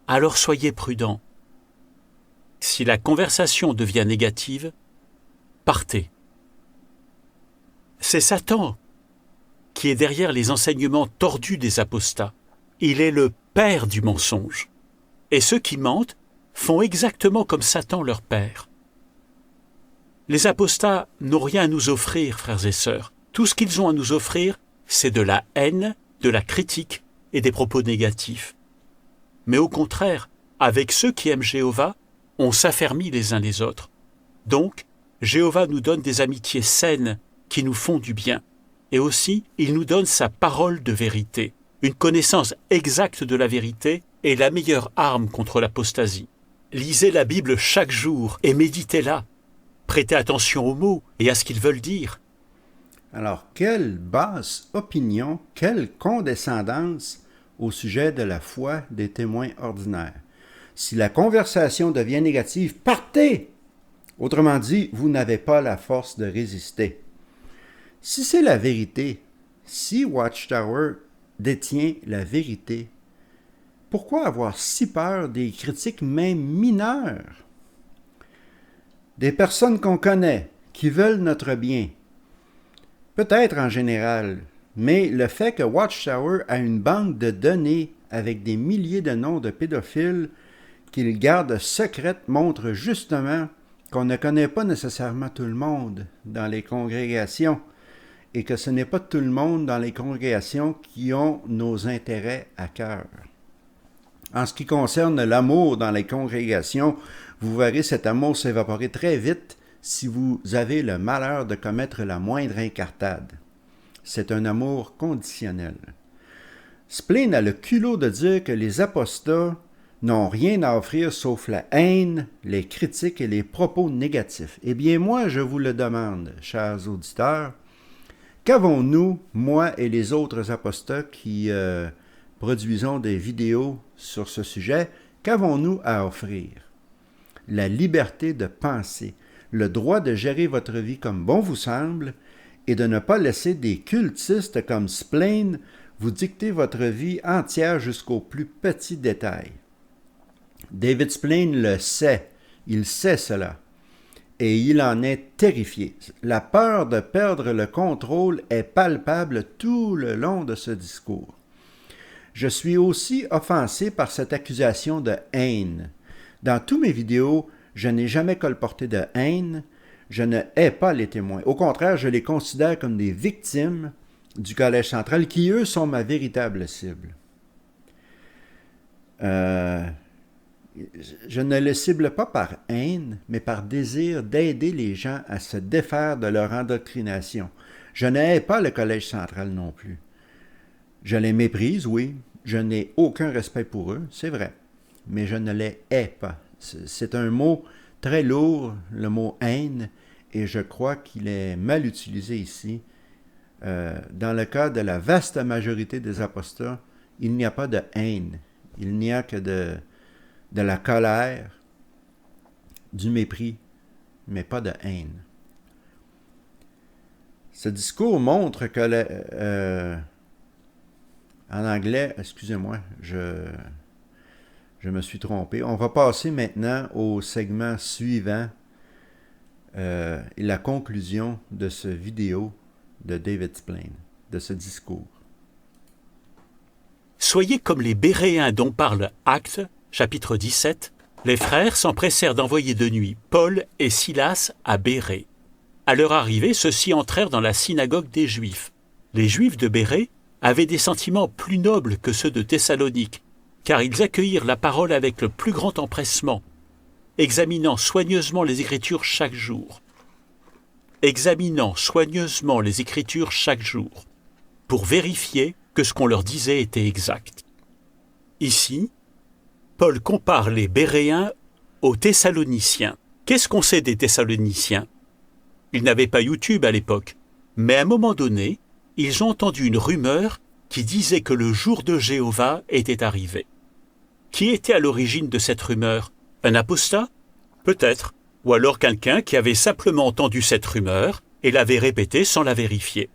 Alors soyez prudents. Si la conversation devient négative, partez. C'est Satan qui est derrière les enseignements tordus des apostats. Il est le père du mensonge. Et ceux qui mentent font exactement comme Satan leur père. Les apostats n'ont rien à nous offrir, frères et sœurs. Tout ce qu'ils ont à nous offrir, c'est de la haine, de la critique et des propos négatifs. Mais au contraire, avec ceux qui aiment Jéhovah, on s'affermit les uns les autres. Donc, Jéhovah nous donne des amitiés saines qui nous font du bien. Et aussi, il nous donne sa parole de vérité. Une connaissance exacte de la vérité est la meilleure arme contre l'apostasie. Lisez la Bible chaque jour et méditez-la. Prêtez attention aux mots et à ce qu'ils veulent dire. Alors, quelle basse opinion, quelle condescendance au sujet de la foi des témoins ordinaires. Si la conversation devient négative, partez! Autrement dit, vous n'avez pas la force de résister. Si c'est la vérité, si Watchtower détient la vérité, pourquoi avoir si peur des critiques même mineures? Des personnes qu'on connaît, qui veulent notre bien. Peut-être en général, mais le fait que Watchtower a une banque de données avec des milliers de noms de pédophiles qu'il garde secrètes montre justement qu'on ne connaît pas nécessairement tout le monde dans les congrégations et que ce n'est pas tout le monde dans les congrégations qui ont nos intérêts à cœur. En ce qui concerne l'amour dans les congrégations, vous verrez cet amour s'évaporer très vite si vous avez le malheur de commettre la moindre incartade. C'est un amour conditionnel. Spleen a le culot de dire que les apostats n'ont rien à offrir sauf la haine, les critiques et les propos négatifs. Eh bien, moi, je vous le demande, chers auditeurs, qu'avons-nous, moi et les autres apostats qui produisons des vidéos sur ce sujet, qu'avons-nous à offrir? La liberté de penser, le droit de gérer votre vie comme bon vous semble et de ne pas laisser des cultistes comme Spleen vous dicter votre vie entière jusqu'aux plus petits détails. David Spleen le sait, il sait cela, et il en est terrifié. La peur de perdre le contrôle est palpable tout le long de ce discours. Je suis aussi offensé par cette accusation de haine. Dans tous mes vidéos, je n'ai jamais colporté de haine, je ne hais pas les témoins. Au contraire, je les considère comme des victimes du Collège central qui, eux, sont ma véritable cible. Je ne les cible pas par haine, mais par désir d'aider les gens à se défaire de leur endoctrination. Je ne hais pas le Collège central non plus. Je les méprise, oui. Je n'ai aucun respect pour eux, c'est vrai. Mais je ne les hais pas. C'est un mot très lourd, le mot haine, et je crois qu'il est mal utilisé ici. Dans le cas de la vaste majorité des apostats, il n'y a pas de haine. Il n'y a que de la colère, du mépris, mais pas de haine. Ce discours montre que en anglais, excusez-moi, je me suis trompé. On va passer maintenant au segment suivant et la conclusion de ce vidéo de David Spleen, de ce discours. Soyez comme les Béréens dont parle Actes, chapitre 17. Les frères s'empressèrent d'envoyer de nuit Paul et Silas à Bérée. À leur arrivée, ceux-ci entrèrent dans la synagogue des Juifs. Les Juifs de Bérée avaient des sentiments plus nobles que ceux de Thessalonique, car ils accueillirent la parole avec le plus grand empressement, examinant soigneusement les Écritures chaque jour. Pour vérifier que ce qu'on leur disait était exact. Ici, Paul compare les Béréens aux Thessaloniciens. Qu'est-ce qu'on sait des Thessaloniciens? Ils n'avaient pas YouTube à l'époque, mais à un moment donné, ils ont entendu une rumeur qui disait que le jour de Jéhovah était arrivé. Qui était à l'origine de cette rumeur? Un apostat? Peut-être. Ou alors quelqu'un qui avait simplement entendu cette rumeur et l'avait répétée sans la vérifier.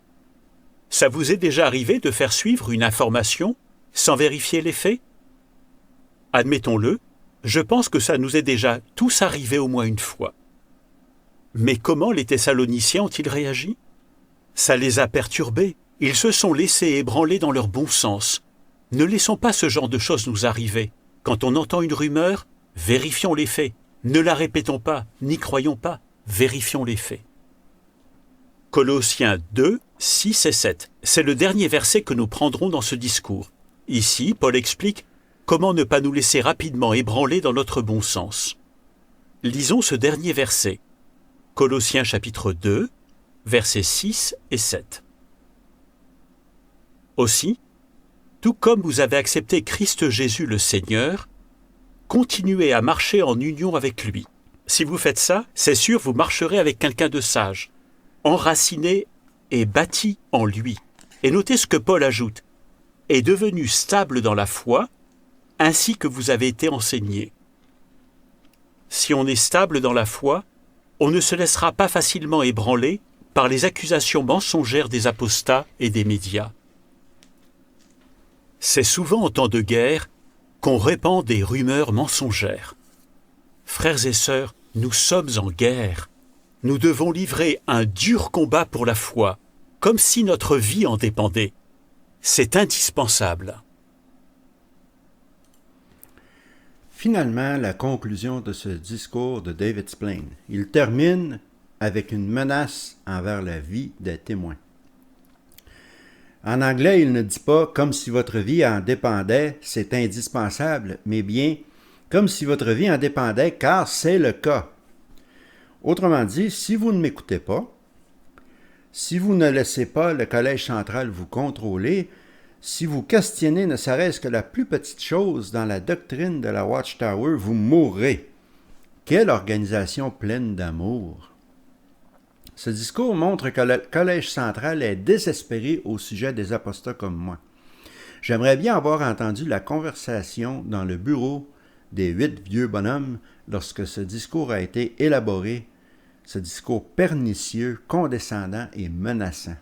Ça vous est déjà arrivé de faire suivre une information sans vérifier les faits? Admettons-le, je pense que ça nous est déjà tous arrivé au moins une fois. Mais comment les Thessaloniciens ont-ils réagi? Ça les a perturbés. Ils se sont laissés ébranler dans leur bon sens. Ne laissons pas ce genre de choses nous arriver. Quand on entend une rumeur, vérifions les faits. Ne la répétons pas, n'y croyons pas, vérifions les faits. Colossiens 2, 6 et 7. C'est le dernier verset que nous prendrons dans ce discours. Ici, Paul explique comment ne pas nous laisser rapidement ébranler dans notre bon sens. Lisons ce dernier verset. Colossiens chapitre 2, versets 6 et 7. Aussi, tout comme vous avez accepté Christ Jésus le Seigneur, continuez à marcher en union avec lui. Si vous faites ça, c'est sûr vous marcherez avec quelqu'un de sage, enraciné et bâti en lui. Et notez ce que Paul ajoute, est devenu stable dans la foi, ainsi que vous avez été enseigné. Si on est stable dans la foi, on ne se laissera pas facilement ébranler par les accusations mensongères des apostats et des médias. C'est souvent en temps de guerre qu'on répand des rumeurs mensongères. Frères et sœurs, nous sommes en guerre. Nous devons livrer un dur combat pour la foi, comme si notre vie en dépendait. C'est indispensable. Finalement, la conclusion de ce discours de David Splane. Il termine avec une menace envers la vie des témoins. En anglais, il ne dit pas « comme si votre vie en dépendait, c'est indispensable », mais bien « comme si votre vie en dépendait, car c'est le cas ». Autrement dit, si vous ne m'écoutez pas, si vous ne laissez pas le Collège central vous contrôler, si vous questionnez ne serait-ce que la plus petite chose dans la doctrine de la Watchtower, vous mourrez. Quelle organisation pleine d'amour! Ce discours montre que le Collège central est désespéré au sujet des apostats comme moi. J'aimerais bien avoir entendu la conversation dans le bureau des 8 vieux bonhommes lorsque ce discours a été élaboré, ce discours pernicieux, condescendant et menaçant.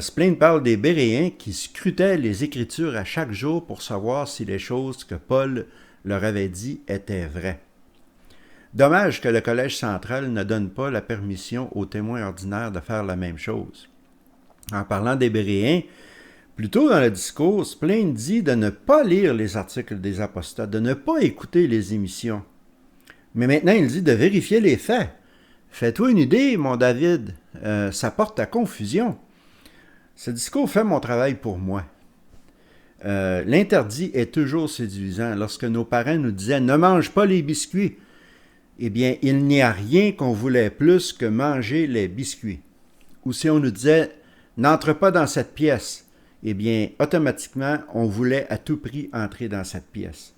Splane parle des Béréens qui scrutaient les Écritures à chaque jour pour savoir si les choses que Paul leur avait dit étaient vraies. Dommage que le Collège central ne donne pas la permission aux témoins ordinaires de faire la même chose. En parlant des Béréens, plus tôt dans le discours, Splane dit de ne pas lire les articles des apostats, de ne pas écouter les émissions. Mais maintenant, il dit de vérifier les faits. Fais-toi une idée, mon David, ça porte à confusion. Ce discours fait mon travail pour moi. L'interdit est toujours séduisant. Lorsque nos parents nous disaient « ne mange pas les biscuits », eh bien, il n'y a rien qu'on voulait plus que manger les biscuits. Ou si on nous disait « n'entre pas dans cette pièce », eh bien, automatiquement, on voulait à tout prix entrer dans cette pièce.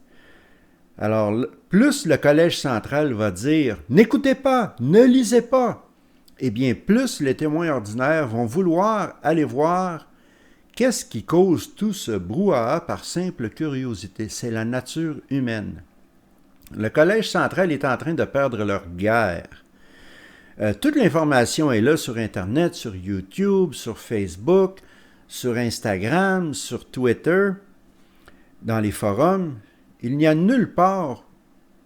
Alors, plus le Collège central va dire « n'écoutez pas, ne lisez pas », eh bien, plus les témoins ordinaires vont vouloir aller voir qu'est-ce qui cause tout ce brouhaha par simple curiosité. C'est la nature humaine. Le Collège central est en train de perdre leur guerre. Toute l'information est là sur Internet, sur YouTube, sur Facebook, sur Instagram, sur Twitter, dans les forums. Il n'y a nulle part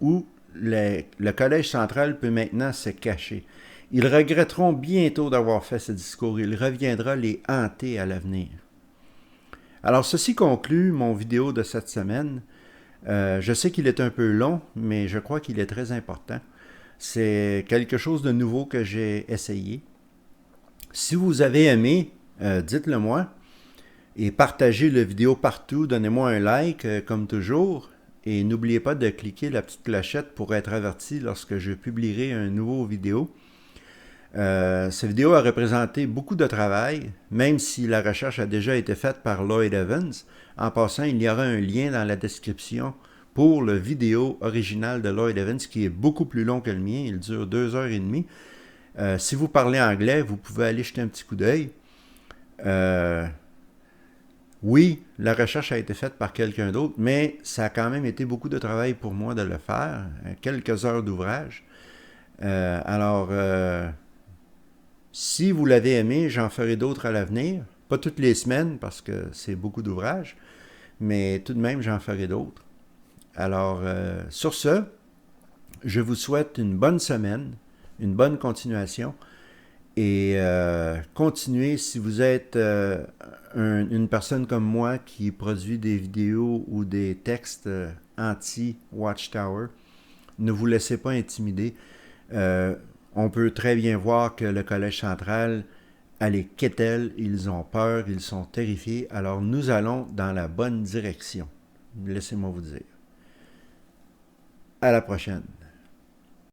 où le Collège central peut maintenant se cacher. Ils regretteront bientôt d'avoir fait ce discours. Il reviendra les hanter à l'avenir. Alors, ceci conclut mon vidéo de cette semaine. Je sais qu'il est un peu long, mais je crois qu'il est très important. C'est quelque chose de nouveau que j'ai essayé. Si vous avez aimé, dites-le moi. Et partagez la vidéo partout. Donnez-moi un like, comme toujours. Et n'oubliez pas de cliquer la petite clochette pour être averti lorsque je publierai un nouveau vidéo. Cette vidéo a représenté beaucoup de travail, même si la recherche a déjà été faite par Lloyd Evans. En passant, il y aura un lien dans la description pour le vidéo original de Lloyd Evans, qui est beaucoup plus long que le mien. Il dure 2h30. Si vous parlez anglais, vous pouvez aller jeter un petit coup d'œil. Oui, la recherche a été faite par quelqu'un d'autre, mais ça a quand même été beaucoup de travail pour moi de le faire. Quelques heures d'ouvrage. Si vous l'avez aimé, j'en ferai d'autres à l'avenir. Pas toutes les semaines, parce que c'est beaucoup d'ouvrages, mais tout de même, j'en ferai d'autres. Alors, sur ce, je vous souhaite une bonne semaine, une bonne continuation, et continuez si vous êtes une personne comme moi qui produit des vidéos ou des textes anti-Watchtower. Ne vous laissez pas intimider. On peut très bien voir que le Collège central a les quételles, ils ont peur, ils sont terrifiés. Alors nous allons dans la bonne direction. Laissez-moi vous dire. À la prochaine.